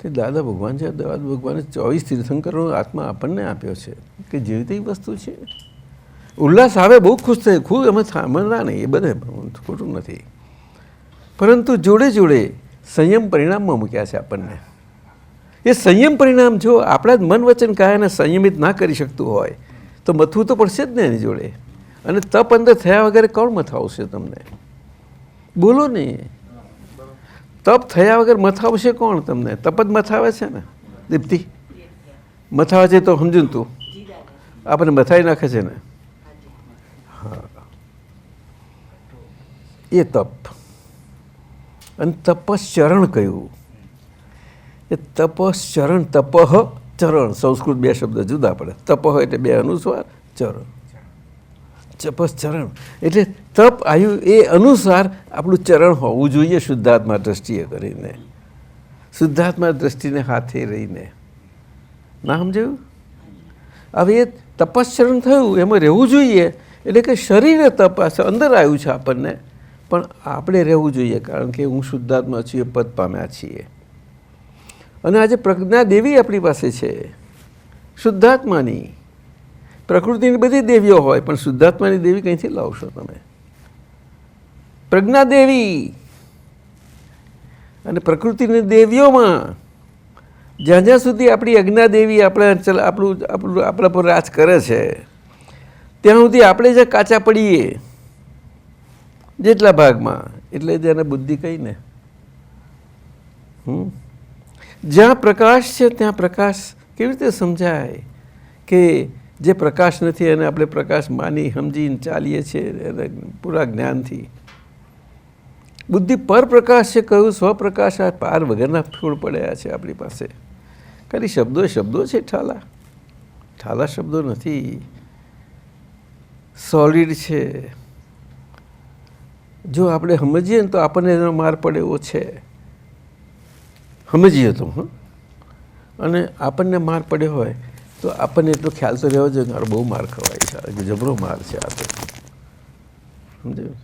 કે દાદા ભગવાન છે, દાદા ભગવાને 24 તીર્થંકરોનો આત્મા આપણને આપ્યો છે કે જેવી તેવી વસ્તુ છે. ઉલ્લાસ આવે, બહુ ખુશ થાય, ખૂબ અમે સાંભળના નહીં, એ બધે ખોટું નથી, પરંતુ જોડે જોડે સંયમ પરિણામમાં મૂક્યા છે આપણને. એ સંયમ પરિણામ જો આપણા જ મન વચન કાયાને સંયમિત ના કરી શકતું હોય તો મથવું તો પડશે જ ને એની જોડે. અને તપ અંદર થયા વગર કોણ મથાવશે તમને? બોલો ને, તપ થયા વગર મથાવશે કોણ તમને? તપ જ મથાવે છે ને. દીપ્તિ મથાવે છે તો સમજુ તું આપણને મથાવી નાખે છે ને. હા, એ તપ. અને તપશ્ચરણ કહ્યું. એ તપશ્ચરણ, તપઃ ચરણ, સંસ્કૃત બે શબ્દ જુદા પડે. તપઃ એટલે બે અનુસ્વાર, ચરણ તપશ્ચરણ એટલે તપ આવ્યું એ અનુસાર આપણું ચરણ હોવું જોઈએ, શુદ્ધાત્મા દ્રષ્ટિએ કરીને, શુદ્ધાત્મા દ્રષ્ટિને હાથે રહીને. ના સમજાયું? હવે એ તપશ્ચરણ થયું એમાં રહેવું જોઈએ. એટલે કે શરીરે તપ અંદર આવ્યું છે આપણને, પણ આપણે રહેવું જોઈએ, કારણ કે હું શુદ્ધાત્મા છું, એ પદ પામ્યા છીએ. અને આજે પ્રજ્ઞા દેવી આપણી પાસે છે, શુદ્ધાત્માની. પ્રકૃતિની બધી દેવીઓ હોય, પણ શુદ્ધાત્માની દેવી કંઈથી લાવશો તમે? પ્રજ્ઞા દેવી. અને પ્રકૃતિની દેવીઓમાં જ્યાં જ્યાં સુધી આપણી અજ્ઞા દેવી આપણા પર રાજ કરે છે ત્યાં સુધી આપણે જે કાચા પડીએ જેટલા ભાગમાં, એટલે જ એને બુદ્ધિ કહીને. જ્યાં પ્રકાશ છે ત્યાં પ્રકાશ કેવી રીતે સમજાય? કે જે પ્રકાશ નથી એને આપણે પ્રકાશ માની સમજીને ચાલીએ છીએ પૂરા જ્ઞાનથી. બુદ્ધિ પર પ્રકાશ છે કહ્યું, સ્વપ્રકાશ આ પાર વગરના ફૂલ પડ્યા છે આપણી પાસે. ખાલી શબ્દો શબ્દો છે, ઠાલા ઠાલા શબ્દો નથી, સોલિડ છે. જો આપણે સમજીએ ને તો આપણને એનો માર પડે એવો છે, સમજીએ તો. અને આપણને માર પડ્યો હોય તો આપણને એટલો ખ્યાલ તો રહેવો જોઈએ કે મારો બહુ માર ખવાય છે, જબરો માર છે આ તો. સમજાયું?